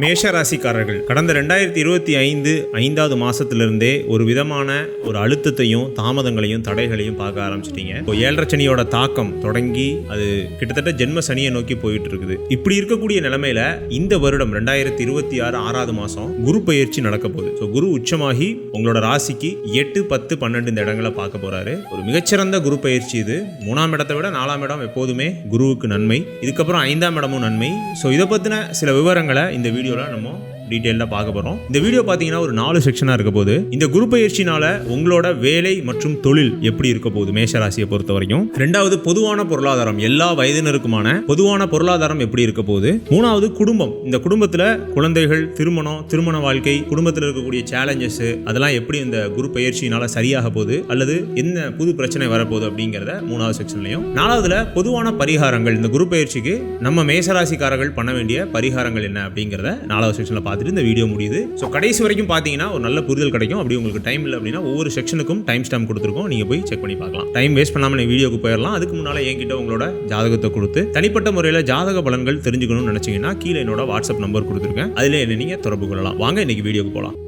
மேஷ ராசிக்காரர்கள் கடந்த 2025 ஐந்தாவது மாசத்திலிருந்தே ஒரு விதமான ஒரு அழுத்தத்தையும் தாமதங்களையும் தடைகளையும் பார்க்க ஆரம்பிச்சிட்டீங்க. இப்போ 7.5 சனியோட தாக்கம் தொடங்கி அது கிட்டத்தட்ட ஜென்ம சனியை நோக்கி போயிட்டு இருக்குது. இப்படி இருக்கக்கூடிய நிலைமையில இந்த வருடம் 2026 6வது மாசம் குரு பயிற்சி நடக்க போகுது. ஸோ குரு உச்சமாகி உங்களோட ராசிக்கு 8, 10, 12 இந்த இடங்களை பார்க்க போறாரு. ஒரு மிகச்சிறந்த குரு பயிற்சி இது. 3ஆம் இடத்தை விட 4ஆம் இடம் எப்போதுமே குருவுக்கு நன்மை. இதுக்கப்புறம் 5ஆம் இடமும் நன்மை. ஸோ இதை பத்தின சில விவரங்களை இந்த வீடியோல நம்ம டீட்டெயிலாக பார்க்க போகிறோம். இந்த வீடியோ பார்த்தீங்கன்னா ஒரு 4 செக்ஷனாக இருக்க போது. இந்த குரு பயிற்சினால உங்களோட வேலை மற்றும் தொழில் எப்படி இருக்க போகுது மேஷராசியை பொறுத்த வரைக்கும். 2வது பொதுவான பொருளாதாரம், எல்லா வயதினருக்குமான பொதுவான பொருளாதாரம் எப்படி இருக்க போகுது. 3வது குடும்பம், இந்த குடும்பத்தில் குழந்தைகள், திருமண வாழ்க்கை, குடும்பத்தில் இருக்கக்கூடிய சேலஞ்சஸ் அதெல்லாம் எப்படி இந்த குரு பயிற்சினால சரியாக போகுது அல்லது என்ன புது பிரச்சனை வரப்போகுது அப்படிங்கிறத 3வது செக்ஷன்லையும். 4வதுல பொதுவான பரிகாரங்கள், இந்த குரு பயிற்சிக்கு நம்ம மேஷராசிக்காரர்கள் பண்ண வேண்டிய பரிகாரங்கள் என்ன அப்படிங்கிறத 4வது செக்ஷன்ல இந்த வீடியோ முடியுது. ஸோ கடைசி வரைக்கும் பார்த்தீங்கன்னா ஒரு நல்ல புரிதல் கிடைக்கும். அப்படி உங்களுக்கு டைம் இல்லை அப்படின்னா ஒவ்வொரு செக்ஷனுக்கும் டைம் ஸ்டாம்ப் கொடுத்துருக்கோம், நீங்க போய் செக் பண்ணி பார்க்கலாம். டைம் வேஸ்ட் பண்ணாமல் நீங்க வீடியோக்கு போயிடலாம். அதுக்கு முன்னால என்கிட்ட உங்களோட ஜாதகத்தை கொடுத்து தனிப்பட்ட முறையில் ஜாதக பலன்கள் தெரிஞ்சுக்கணும்னு நினைச்சீங்கன்னா கீழே என்னோட வாட்ஸ்அப் நம்பர் கொடுத்துருக்கேன், அதில் என்ன நீங்க தொடர்பு கொள்ளலாம். வாங்க இன்னைக்கு வீடியோக்கு போகலாம்.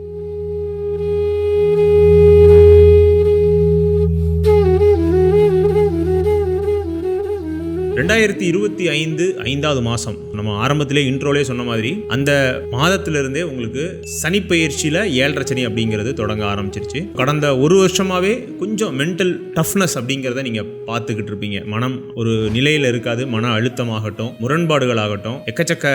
2025 ஐந்தாவது மாசம், நம்ம ஆரம்பத்திலே இன்ட்ரோலே சொன்ன மாதிரி அந்த மாதத்திலிருந்தே உங்களுக்கு சனி பயிற்சியில 7.5 சனி அப்படிங்கிறது தொடங்க ஆரம்பிச்சிருச்சு. கடந்த ஒரு வருஷமாவே கொஞ்சம் மென்டல் டஃப்னஸ் அப்படிங்கிறத நீங்க பார்த்துக்கிட்டு இருப்பீங்க. மனம் ஒரு நிலையில இருக்காது. மன அழுத்தமாகட்டும், முரண்பாடுகள் ஆகட்டும், எக்கச்சக்க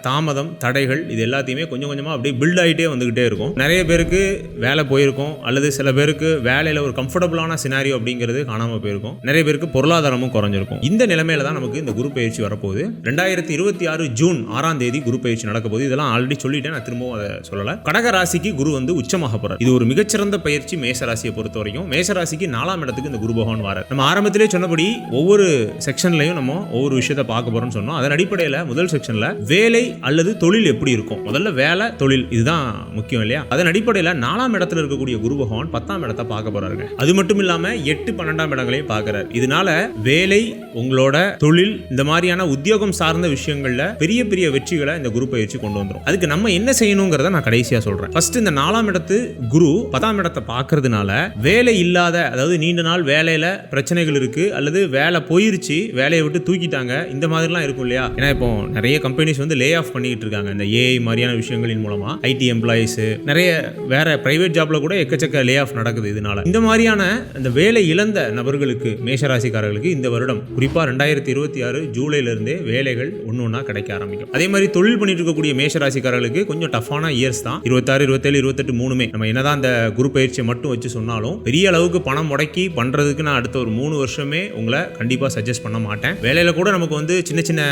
தாமதம், தடைகள், இது எல்லாத்தையுமே கொஞ்சம் கொஞ்சமா அப்படியே பில்ட் ஆகிட்டே வந்துகிட்டே இருக்கும். நிறைய பேருக்கு வேலை போயிருக்கும், அல்லது சில பேருக்கு வேலையில ஒரு கம்ஃபர்டபுளான சினாரியோ அப்படிங்கிறது காணாம போயிருக்கும். நிறைய பேருக்கு பொருளாதாரமும் குறைஞ்சிருக்கும். இந்த நிலைமையில தான் நமக்கு இந்த குரு பயிற்சி வரப்போகுது. 2026 ஜூன் 6ஆம் தேதி குரு பயிற்சி நடக்க போகுது. இதெல்லாம் ஆல்ரெடி சொல்லிட்டேன், நான் திரும்பவும் அதை சொல்லல. கடக ராசிக்கு குரு வந்து உச்சமாக போறார். இது ஒரு மிகச்சிறந்த பயிற்சி மேஷ ராசியை பொறுத்த வரைக்கும். மேஷ ராசிக்கு 4ஆம் இடத்துக்கு இந்த குரு பகவான் வரார். நம்ம ஆரம்பத்திலே சொன்னபடி ஒவ்வொரு செக்ஷன்லையும் நம்ம ஒவ்வொரு விஷயத்தை பார்க்க போறோம்னு சொன்னோம். அதன் அடிப்படையில் முதல் செக்ஷன்ல வேலை அல்லது தொழில் எப்படி இருக்கும், முதல்ல வேலை தொழில் இதுதான் முக்கியம் இல்லையா. அதன் அடிப்படையில் 4ஆம் இடத்துல இருக்கக்கூடிய குரு பகவான் 10ஆம் இடத்தை பார்க்க போறாருங்க. அது மட்டும் இல்லாம 8, 12ஆம் இடங்களையும் பார்க்கிறார். இதனால வேலை, உங்களோட தொழில், இந்த மாதிரியான உத்தியோகம் சார்ந்த விஷயங்கள்ல பெரிய பெரிய வெற்றிகளை இந்த குரு பயிற்சி கொண்டு வந்துரும். அதுக்கு நம்ம என்ன செய்யணுங்கிறத நான் கடைசியா சொல்றேன். ஃபர்ஸ்ட் இந்த 4ஆம் இடத்து குரு 10ஆம் இடத்தை பார்க்கறதுனால வேலை இல்லாத, அதாவது நீண்ட நாள் வேலையில பிரச்சனைகள் இருக்கு அல்லது வேலை போயிருச்சு, வேலையை விட்டு தூக்கிட்டாங்க, இந்த மாதிரிலாம் இருக்கும் இல்லையா. ஏன்னா இப்போ நிறைய கம்பெனிஸ் வந்து லே ஆஃப் பண்ணிட்டு இருக்காங்க. இந்த ஏஐ மாதிரியான விஷயங்களின் மூலமா ஐடி எம்ப்ளாயிஸ், நிறைய வேற பிரைவேட் ஜாப்ல கூட எக்கச்சக்க லே ஆஃப் நடக்குது. இதனால இந்த மாதிரியான இந்த வேலை இழந்த நபர்களுக்கு, மேஷராசிக்காரர்களுக்கு இந்த வருடம் குறிப்பா 2026 ஜூலைல இருந்தே வேலைகள் ஒன்னொன்னா கிடைக்க ஆரம்பிக்கும். அதே மாதிரி தொழில் பண்ணிட்டு இருக்கக்கூடிய மேஷராசிக்காரர்களுக்கு கொஞ்சம் டஃப்பான இயர்ஸ் தான் 26, 27, 28 மூணுமே. நம்ம என்னதான் அந்த குரு பயிற்சியை மட்டும் வச்சு சொன்னாலும் பெரிய அளவுக்கு பணம் முடக்கி பண்றதுக்கு நான் அடுத்த ஒரு 3 வருஷமே உங்களை கண்டிப்பா சஜஸ்ட் பண்ண மாட்டேன். வேலையில கூட நமக்கு வந்து சின்ன சின்ன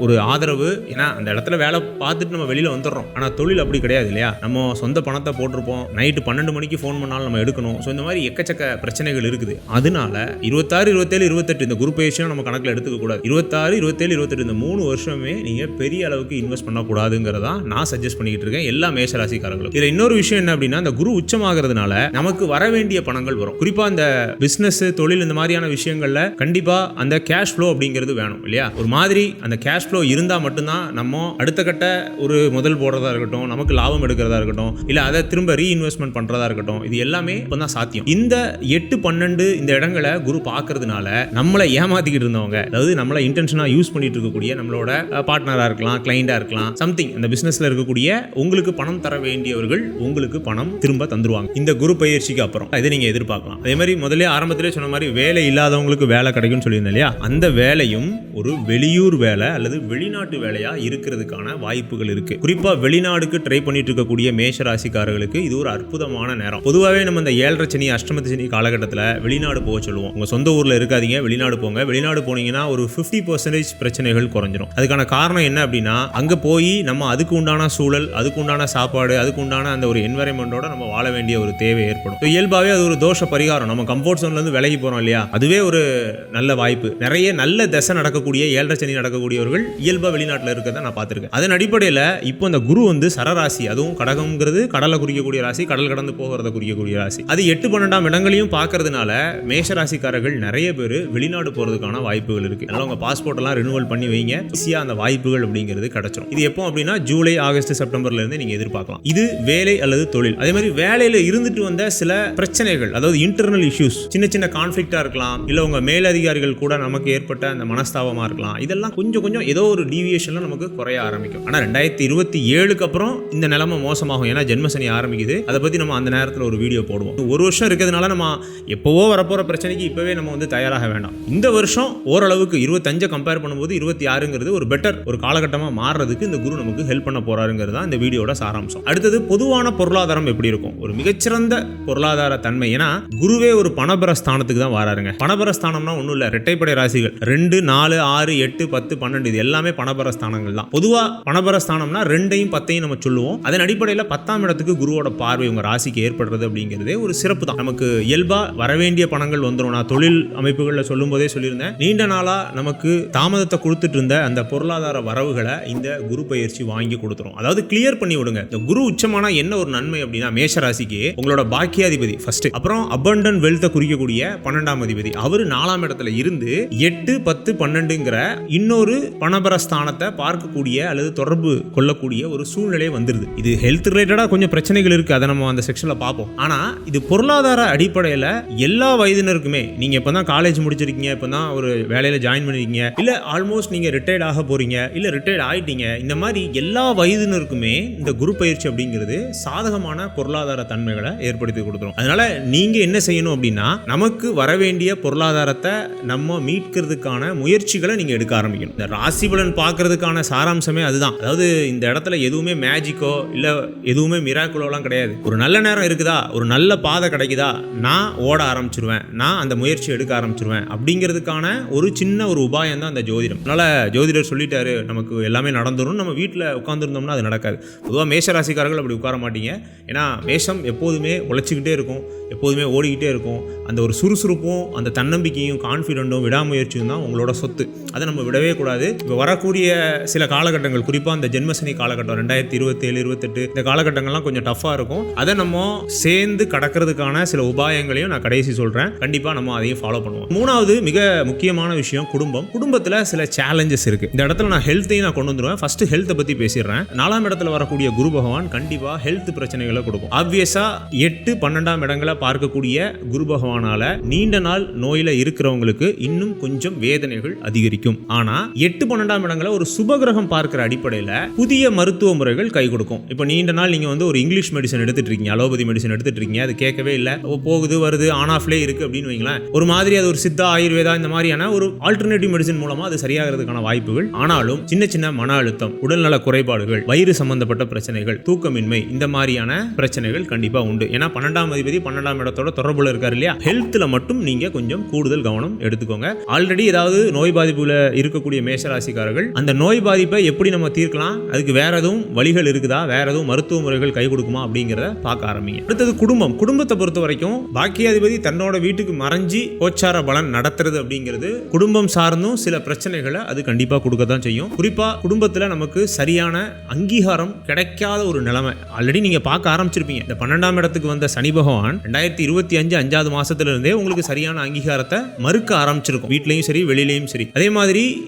ஒரு ஆதரவு, ஏன்னா அந்த இடத்துல வேலை பார்த்துட்டு நம்ம வெளியில வந்துடுறோம். ஆனா தொழில் அப்படி கிடையாது இல்லையா. நம்ம சொந்த பணத்தை போட்டிருப்போம், நைட்டு 12 மணிக்கு ஃபோன் பண்ணாலும் நம்ம எடுக்கணும். ஸோ இந்த மாதிரி எக்கச்சக்க பிரச்சனைகள் இருக்குது. அதனால 26, 27, 28 இந்த குரு பயிற்சியும் நம்ம கணக்கில் எடுத்துக்க கூடாது. 26, 27, 28 இந்த 3 வருஷமே நீங்க பெரிய அளவுக்கு இன்வெஸ்ட் பண்ணக்கூடாதுங்கிறதா நான் சஜஸ்ட் பண்ணிட்டு இருக்கேன் எல்லா மேஷராசிக்காரர்களும். இதுல இன்னொரு விஷயம் என்ன அப்படின்னா, இந்த குரு உச்சமாகிறதுனால நமக்கு வர வேண்டிய பணங்கள் வரும். குறிப்பா இந்த பிசினஸ், தொழில், இந்த மாதிரியான விஷயங்கள்ல கண்டிப்பா அந்த கேஷ் ஃப்ளோ அப்படிங்கிறது வேணும் இல்லையா. ஒரு மாதிரி அந்த கேஷ் ஃப்ளோ இருந்தா மட்டும்தான் நம்ம அடுத்த கட்ட ஒரு முதல் போடுறதா இருக்கட்டும், நமக்கு லாபம் எடுக்கிறதா இருக்கட்டும், இல்ல அதை திரும்ப ரீஇன்வெஸ்ட்மெண்ட் பண்றதா இருக்கட்டும், இது எல்லாமே இப்பதான் சாத்தியம். இந்த 8, 12 இந்த இடங்களை குரு பார்க்கறதுனால நம்மளை ஏமாத்திக்கிட்டு இருந்தவங்க, அதாவது நம்மளை இன்டென்ஷனா யூஸ் பண்ணிட்டு இருக்கக்கூடிய நம்மளோட பார்ட்னரா இருக்கலாம், கிளைண்டா இருக்கலாம், சம்திங் அந்த பிசினஸ்ல இருக்கக்கூடிய உங்களுக்கு பணம் தர வேண்டியவர்கள் உங்களுக்கு பணம் திரும்ப தந்துருவாங்க இந்த குரு பயிற்சிக்கு அப்புறம். இதை நீங்க எதிர்பார்க்கலாம். அதே மாதிரி முதல்ல ஆரம்பத்திலே சொன்ன மாதிரி வேலை இல்லாதவங்களுக்கு வேலை கிடைக்கும்னு சொல்லியிருந்தேன் இல்லையா. அந்த வேலையும் ஒரு வெளியூர் வேலை அல்லது வெளிநாட்டு வேலையா இருக்கிறதுக்கான வாய்ப்புகள் இருக்கு. குறிப்பா வெளிநாடுக்கு ட்ரை பண்ணிட்டு இருக்கக்கூடிய மேஷராசிக்காரர்களுக்கு இது ஒரு அற்புதமான நேரம். பொதுவாகவே நம்ம இந்த 7.5 சனி, அஷ்டமத்து சனி காலகட்டத்தில் வெளிநாடு போக சொல்லுவோம். உங்க சொந்த ஊர்ல இருக்காதீங்க, வெளிநாடு போங்க. வெளிநாடு போனீங்கன்னா ஒரு 50% பிரச்சனைகள் குறைஞ்சிரும். அதுக்கான காரணம் என்ன அப்படின்னா, அங்க போய் நம்ம அதுக்கு உண்டான சூழல், அதுக்கு உண்டான சாப்பாடு, அதுக்கு உண்டான அந்த ஒரு என்வரன்மெண்டோட நம்ம வாழ வேண்டிய ஒரு தேவை ஏற்படும். இயல்பாவே அது ஒரு தோஷ பரிகாரம். நம்ம கம்ஃபர்ட் ஜோன்ல இருந்து விலகி போறோம் இல்லையா, அதுவே ஒரு நல்ல வாய்ப்பு. நிறைய நல்ல தசை நடக்கக்கூடிய 7.5 சனி நடக்கக்கூடியவர்கள் இயல்பா வெளிநாட்டில் இருக்கிறத நான் பார்த்திருக்கேன். அதன் அடிப்படையில் இப்போ இந்த குரு வந்து சரராசி, அதுவும் கடகம்ங்கிறது கடலை குறிக்கக்கூடிய ராசி, கடல் கடந்து போகிறத குறிக்கக்கூடிய ராசி, அது 8, 12ஆம் இடங்களையும் பார்க்கறதுனால மேஷராசிக்காரர்கள் நிறைய பேர் வெளிநாடு போறதுக்கான வாய்ப்புகள் இருக்கு. இருக்கு. அதனால உங்க பாஸ்போர்ட் எல்லாம் ரினுவல் பண்ணி வைங்க. ஈஸியா அந்த வாய்ப்புகள் அப்படிங்கிறது கிடைச்சிடும். இது எப்போ அப்படின்னா ஜூலை, ஆகஸ்ட், செப்டம்பர்ல இருந்து நீங்க எதிர்பார்க்கலாம். இது வேலை அல்லது தொழில். அதே மாதிரி வேலையில இருந்துட்டு வந்த சில பிரச்சனைகள், அதாவது இன்டர்னல் இஷ்யூஸ், சின்ன சின்ன கான்ஃபிளிக்டா இருக்கலாம், இல்ல உங்க மேலதிகாரிகள் கூட நமக்கு ஏற்பட்ட அந்த மனஸ்தாபமா இருக்கலாம். இதெல்லாம் கொஞ்சம் கொஞ்சம் ஏதோ ஒரு டீவியேஷன்ல நமக்கு குறைய ஆரம்பிக்கும். ஆனா 2027க்கு அப்புறம் இந்த நிலைமை மோசமாகும். ஏன்னா ஜென்மசனி ஆரம்பிக்குது. அதை பத்தி நம்ம அந்த நேரத்தில் ஒரு வீடியோ போடுவோம். ஒரு வருஷம் இருக்கிறதுனால நம்ம எப்பவோ வரப்போற பிரச்சனைக்கு இப்பவே நம்ம வந்து தயாராக வேண்டாம். இந்த வருஷம் ஓரளவுக்கு 25 கம்பேர் பண்ணும்போது 26ங்கிறது ஒரு பெட்டர் ஒரு காலகட்டமாக மாறுறதுக்கு இந்த குரு நமக்கு ஹெல்ப் பண்ண போறாருங்கிறது தான் இந்த வீடியோட சாராம்சம். அடுத்தது பொதுவான பொருளாதாரம் எப்படி இருக்கும்? ஒரு மிகச்சிறந்த பொருளாதார தன்மை. ஏன்னா குருவே ஒரு பணபர ஸ்தானத்துக்கு தான் வராருங்க. பணபர ஸ்தானம்னா ஒன்றும் இல்லை, இரட்டைப்படை ராசிகள் 2, 4, 6, 8, 10, 12 இது எல்லாமே பணபர ஸ்தானங்கள் தான். பொதுவாக பணபர ஸ்தானம்னா 2ஐயும் 10ஐயும் நம்ம சொல்லுவோம். அதன் அடிப்படையில் 10ஆம் இடத்துக்கு குருவோட பார்வை உங்க ராசிக்கு ஏற்படுறது அப்படிங்கிறதே ஒரு சிறப்பு தான். நமக்கு இயல்பா வரவேண்டிய பணங்கள் வந்துடும். நான் தொழில் அமைப்புகளில் சொல்லும் போதே சொல்லியிருந்தேன், நீண்ட நாளா நமக்கு தாமதத்தை கொடுத்துட்டு இருந்த அந்த பொருளாதார வரவுகளை இந்த குரு பயிற்சி வாங்கி கொடுத்துரும். அதாவது கிளியர் பண்ணி விடுங்க. இந்த குரு உச்சமானா என்ன ஒரு நன்மை அப்படின்னா, மேஷ ராசிக்கு உங்களோட பாக்கியாதிபதி ஃபர்ஸ்ட், அப்புறம் அபண்டன்ட் வெல்த்தை குறிக்கக்கூடிய 12ஆம் அதிபதி அவர் 4ஆம் இடத்துல இருந்து 8, 10, 12ங்கிற இன்னொரு பணபர ஸ்தானத்தை பார்க்கக்கூடிய அல்லது தொடர்பு கொள்ளக்கூடிய ஒரு சூழ்நிலை வந்துருது. இது ஹெல்த் ரிலேட்டடா கொஞ்சம் பிரச்சனைகள் இருக்கு, அதை நம்ம அந்த செக்ஷன்ல பார்ப்போம். ஆனா இது பொருளாதார அடிப்படையில் எல்லா வயதினருக்குமே, நீங்க இப்பதான் காலேஜ் முடிச்சிருக்கீங்க, இப்பதான் ஒரு வேலையில ஜாயின் பண்ணிருக்கீங்க, இல்ல ஆல்மோஸ்ட் நீங்க ரிட்டையர்ட் ஆக போறீங்க, இல்ல ரிட்டையர்ட் ஆயிட்டீங்க, இந்த மாதிரி எல்லா வயதினருக்குமே இந்த குரு பயிற்சி அப்படிங்கிறது சாதகமான பொருளாதார தன்மைகளை ஏற்படுத்தி கொடுத்துரும். அதனால நீங்க என்ன செய்யணும் அப்படின்னா, நமக்கு வரவேண்டிய பொருளாதாரத்தை நம்ம மீட்கிறதுக்கான முயற்சிகளை நீங்க எடுக்க ஆரம்பிக்கணும். இந்த ராசி பலன் பார்க்கறதுக்கான சாராம்சமே அதுதான். அதாவது இந்த இடத்துல எதுவுமே மேஜிக்கோ இல்ல எதுவுமே மிராக்குலோலாம் கிடையாது. ஒரு நல்ல நேரம் இருக்குதா, ஒரு நல்ல பாதை கிடைக்குதா, நான் ஓட ஆரம்பிச்சிருவேன், நான் அந்த முயற்சி எடுக்க ஆரம்பிச்சிருவேன் அப்படிங்கிறதுக்கான ஒரு சின்ன ஒரு உபாயம் தான் அந்த ஜோதிடம். அதனால ஜோதிடர் சொல்லிட்டாரு நமக்கு எல்லாமே நடந்துடும், நம்ம வீட்டில் உட்காந்துருந்தோம்னா அது நடக்காது. பொதுவாக மேஷ ராசிக்காரர்கள் அப்படி உட்கார மாட்டீங்க. ஏன்னா மேஷம் எப்போதுமே உழைச்சிக்கிட்டே இருக்கும், எப்போதுமே ஓடிக்கிட்டே இருக்கும். அந்த ஒரு சுறுசுறுப்பும் அந்த தன்னம்பிக்கையும் கான்ஃபிடென்ட்டும் விடாமுயற்சியும் தான் உங்களோட சொத்து. அதை நம்ம விடவே கூடாது. இப்போ வரக்கூடிய சில காலகட்டங்கள், குறிப்பாக அந்த ஜென்மசனி காலகட்டம் 2027, 28 இந்த காலகட்டங்கள்லாம் கொஞ்சம் டஃப்பாக இருக்கும். அதை நம்ம சேர்ந்து கடக்கிறதுக்கான சில உபாயங்களையும் நான் கடைசி சொல்கிறேன். கண்டிப்பாக நம்ம அதையும் ஃபாலோ பண்ணுவோம். மூணாவது மிக முக்கியமான விஷயம் குடும்பம். குடும்பத்தில் சில சேலஞ்சஸ் இருக்குது. இந்த இடத்துல நான் ஹெல்த்தையும் நான் கொண்டு வந்துடுவேன். ஃபர்ஸ்ட் ஹெல்த்தை பற்றி பேசிடுறேன். 4ஆம் இடத்துல வரக்கூடிய குரு பகவான் கண்டிப்பாக ஹெல்த் பிரச்சனைகளை கொடுக்கும். ஆப்வியஸா 8, 12ஆம் இடங்களை பார்க்கக்கூடிய குரு பகவானால நீண்ட நாள் நோயில இருக்கிறவங்களுக்கு இன்னும் கொஞ்சம் வேதனைகள் அதிகரிக்கும். ஆனா 8, 12ஆம் இடங்களை ஒரு சுபகிரகம் பார்க்கிற அடிப்படையில் புதிய மருத்துவ முறைகள் கை கொடுக்கும். இப்போ நீண்ட நாள் நீங்க வந்து ஒரு இங்கிலீஷ் மெடிசன் எடுத்துட்டு இருக்கீங்க, அலோபதி மெடிசன் எடுத்துட்டு இருக்கீங்க, அது கேட்கவே இல்லை, போகுது வருது, ஆன் ஆஃப்லே இருக்கு அப்படின்னு வைங்களேன். ஒரு மாதிரி அது ஒரு சித்தா, ஆயுர்வேதா இந்த மாதிரியான ஒரு ஆல்டர்னேட்டிவ் மெடிசன் மூலமா அது சரியாகிறதுக்கான வாய்ப்புகள். ஆனாலும் சின்ன சின்ன மன அழுத்தம், உடல்நல குறைபாடுகள், வயிறு சம்பந்தப்பட்ட பிரச்சனைகள், தூக்கமின்மை இந்த மாதிரியான பிரச்சனைகள் கண்டிப்பா உண்டு. ஏன்னா 12ஆம் அதிபதி 12ஆம் இடத்தோட தொடர்புல இருக்காரு இல்லையா. ஹெல்த்ல மட்டும் நீங்க கொஞ்சம் கூடுதல் கவனம் எடுத்துக்கோங்க. ஆல்ரெடி ஏதாவது நோய் பாதிப்புல இருக்கக்கூடிய மேஷராசிக்காரர்கள் அந்த நோய் பாதிப்பை எப்படி நம்ம தீர்க்கலாம், அதுக்கு வேற எதுவும் வழிகள் இருக்குதா, வேற எதுவும் மருத்துவ முறைகள் கை கொடுக்குமா அப்படிங்கிறத பார்க்க ஆரம்பிங்க. அடுத்தது குடும்பம். குடும்பத்தை பொறுத்த வரைக்கும் பாக்கியாதிபதி தன்னோட வீட்டுக்கு மறைஞ்சி கோச்சார பலன் நடத்துறது அப்படிங்கிறது குடும்பம் சார்ந்தும் சில பிரச்சனைகளை அது கண்டிப்பா கொடுக்க தான் செய்யும். குறிப்பா குடும்பத்துல நமக்கு சரியான அங்கீகாரம் கிடைக்காத ஒரு நிலைமை ஆல்ரெடி நீங்க பார்க்க ஆரம்பிச்சிருப்பீங்க. இந்த 12ஆம் இடத்துக்கு வந்த சனி பகவான் 2025 5வது மாசத்துல இருந்தே உங்களுக்கு சரியான அங்கீகாரத்தை மறுக்க ஆரம்பிச்சிருக்கும். வீட்லயும் சரி வெளியிலையும் சரி. அதே மாதிரி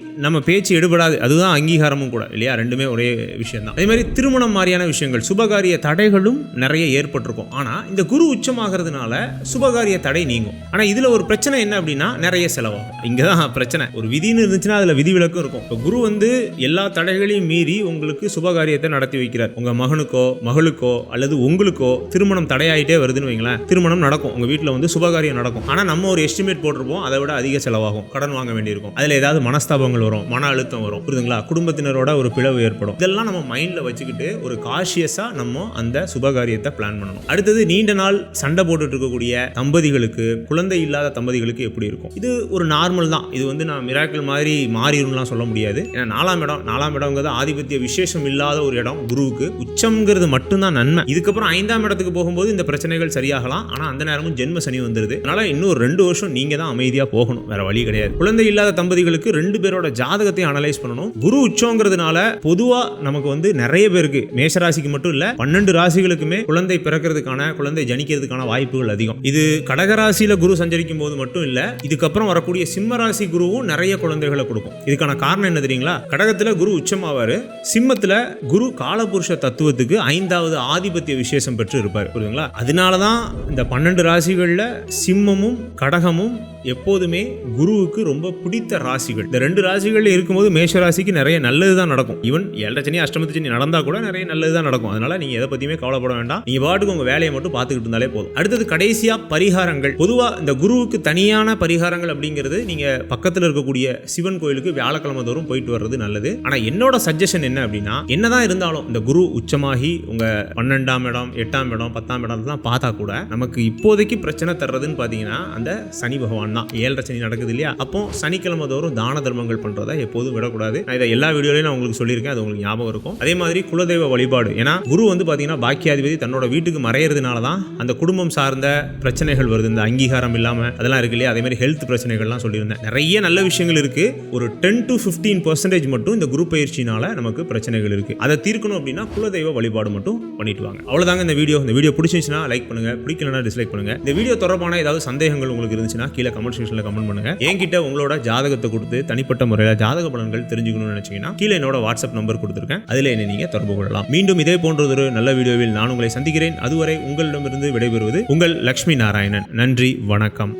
நம்ம பேச்சு எடுபடாது, அதுதான் அங்கீகாரமும் கூட இல்லையா. ரெண்டுமே ஒரே விஷயம் தான். அதே மாதிரி திருமணம் மாதிரியான விஷயங்கள், சுபகாரிய தடைகளும் நிறைய ஏற்பட்டிருக்கும். ஆனா இந்த குரு உச்சமாகிறதுனால சுபகாரிய தடை நீங்கும். ஆனா இதுல ஒரு பிரச்சனை என்ன அப்படின்னா, நிறைய செலவாகும். இங்கதான் பிரச்சனை. ஒரு விதின்னு இருந்துச்சுன்னா அதுல விதிவிலக்கும் இருக்கும். இப்போ குரு வந்து எல்லா தடைகளையும் மீறி உங்களுக்கு சுபகாரியத்தை நடத்தி வைக்கிறார். உங்க மகனுக்கோ மகளுக்கோ அல்லது உங்களுக்கோ திருமணம் தடையாயிட்டே வருதுன்னு வைங்களேன், திருமணம் நடக்கும், உங்க வீட்டில் வந்து சுபகாரியம் நடக்கும். ஆனா நம்ம ஒரு எஸ்டிமேட் போட்டிருப்போம், அதை விட அதிக செலவாகும், கடன் வாங்க வேண்டியிருக்கும், அதுல ஏதாவது மனஸ்தாபங்கள் வரும், மன அழுத்தம் வரும், புரியுதுங்களா, குடும்பத்தினரோட ஒரு பிளவு ஏற்படும். இதெல்லாம் நம்ம மைண்ட்ல வச்சுக்கிட்டு ஒரு காஷியஸா நம்ம அந்த சுபகாரியத்தை பிளான் பண்ணணும். அடுத்தது நீண்ட நாள் சண்டை போட்டுட்டு இருக்கக்கூடிய தம்பதிகளுக்கு, குழந்தை இல்லாத தம்பதிகளுக்கு எப்படி இருக்கும்? இது ஒரு நார்மல் தான். இது வந்து நான் மிராக்கிள் மாதிரி மாறிடும்லாம் சொல்ல முடியாது. ஏன்னா 4ஆம் இடம்ங்கிறது ஆதிபத்திய விசேஷம் இல்லாத ஒரு இடம். குருவுக்கு உச்சம்ங்கிறது மட்டும்தான் நன்மை. இதுக்கப்புறம் 5ஆம் இடத்துக்கு போகும்போது இந்த பிரச்சனைகள் சரியாகலாம். ஆனா அந்த நேரமும் ஜென்ம சனி வந்துருது. அதனால இன்னும் 2 வருஷம் நீங்க தான் அமைதியா போகணும், வேற வழி கிடையாது. குழந்தை இல்லாத தம்பதிகளுக்கு 2 பேரோட ஜாதகத்தை அனலைஸ் பண்ணணும். குரு உச்சம்ங்கிறதுனால பொதுவா நமக்கு வந்து நிறைய பேருக்கு, மேஷராசிக்கு மட்டும் இல்ல 12 ராசிகளுக்குமே குழந்தை பிறக்கிறதுக்கான, குழந்தை ஜனிக்கிறதுக்கான வாய்ப்புகள் அதிகம். இது கடகராசியில குரு சஞ்சரிக்கும் போது மட்டும் இல்ல, இதுக்கப்புறம் வரக்கூடிய சிம்ம ராசி குரு குருவும் நிறைய குழந்தைகளை கொடுக்கும். இதுக்கான காரணம் என்ன தெரியுங்களா? கடகத்துல குரு உச்சமாவாரு, சிம்மத்துல குரு காலபுருஷ தத்துவத்துக்கு 5வது ஆதிபத்திய விசேஷம் பெற்று இருப்பார். புரியுதுங்களா? அதனாலதான் இந்த 12 ராசிகள்ல சிம்மமும் கடகமும் எப்போதுமே குருவுக்கு ரொம்ப பிடித்த ராசிகள். இந்த 2 ராசிகள் இருக்கும்போது மேஷ ராசிக்கு நிறைய நல்லது தான் நடக்கும். ஈவன் 7 சனி அஷ்டமத்து சனி நடந்தா கூட நிறைய நல்லது தான் நடக்கும். அதனால நீங்க எதை பத்தியுமே கவலைப்பட வேண்டாம். நீங்க பாட்டுக்கு உங்க வேலையை மட்டும் பார்த்துக்கிட்டு இருந்தாலே போதும். அடுத்தது கடைசியா பரிகாரங்கள். பொதுவா இந்த குருவுக்கு தனியான பரிகாரங்கள் அப்படிங்கிறது நீங்க பக்கத்துல இருக்கக்கூடிய சிவன் கோயிலுக்கு வியாழக்கிழமை தோறும் போயிட்டு வர்றது நல்லது. ஆனா என்னோட சஜஷன் என்ன அப்படின்னா, என்னதான் இருந்தாலும் இந்த குரு உச்சமாகி உங்க 12ஆம் இடம் 8ஆம் இடம் 10ஆம் இடம்லாம் பார்த்தா கூட நமக்கு இப்போதைக்கு பிரச்சனை தர்றதுன்னு பாத்தீங்கன்னா அந்த சனி பகவான் தான். 7 சனி நடக்குது இல்லையா? அப்போ சனிக்கிழமை தோறும் தான தர்மங்கள் பண்றதை எப்போதும் விடக்கூடாது. நான் இதை எல்லா வீடியோலையும் நான் உங்களுக்கு சொல்லியிருக்கேன், அது உங்களுக்கு ஞாபகம் இருக்கும். அதே மாதிரி குலதெய்வ வழிபாடு. ஏன்னா குரு வந்து பாத்தீங்கன்னா பாக்கியாதிபதி தன்னோட வீட்டுக்கு மறையிறதுனால தான் அந்த குடும்பம் சார்ந்த பிரச்சனைகள் வருது. இந்த அங்கீகாரம் இல்லாம அதெல்லாம் இருக்கு இல்லையா? அதே மாதிரி ஹெல்த் பிரச்சனைகள்லாம் சொல்லியிருந்தேன். நிறைய நல்ல விஷயங்கள் இருக்கு. ஒரு 10 to 15% மட்டும் இந்த குரு பயிற்சினால நமக்கு பிரச்சனைகள் இருக்கு. அதை தீர்க்கணும் அப்படின்னா குலதெய்வ வழிபாடு மட்டும் பண்ணிட்டு வாங்க. அவ்வளவுதாங்க இந்த வீடியோ. இந்த வீடியோ பிடிச்சிருந்துச்சுன்னா லைக் பண்ணுங்க, பிடிக்கலன்னா டிஸ்லைக் பண்ணுங்க. இந்த வீடியோ தொடர்பான ஏதாவது சந்தேகங்கள் உங்களுக்கு இருந்துச்சுன்னா கீழே கமெண்ட் செக்ஷன்ல கமெண்ட் பண்ணுங்க. என்கிட்ட உங்களோட ஜாதகத்தை கொடுத்து தனிப்பட்ட முறையில் ஜாதக பலன்கள் தெரிஞ்சுக்கணும்னு நினைச்சீங்கன்னா கீழே என்னோட வாட்ஸ்அப் நம்பர் கொடுத்துருக்கேன், அதில் என்ன நீங்க தொடர்பு கொள்ளலாம். மீண்டும் இதே போன்றதொரு நல்ல வீடியோவில் நான் உங்களை சந்திக்கிறேன். அதுவரை உங்களிடமிருந்து விடைபெறுவது உங்கள் லட்சுமி நாராயணன். நன்றி, வணக்கம்.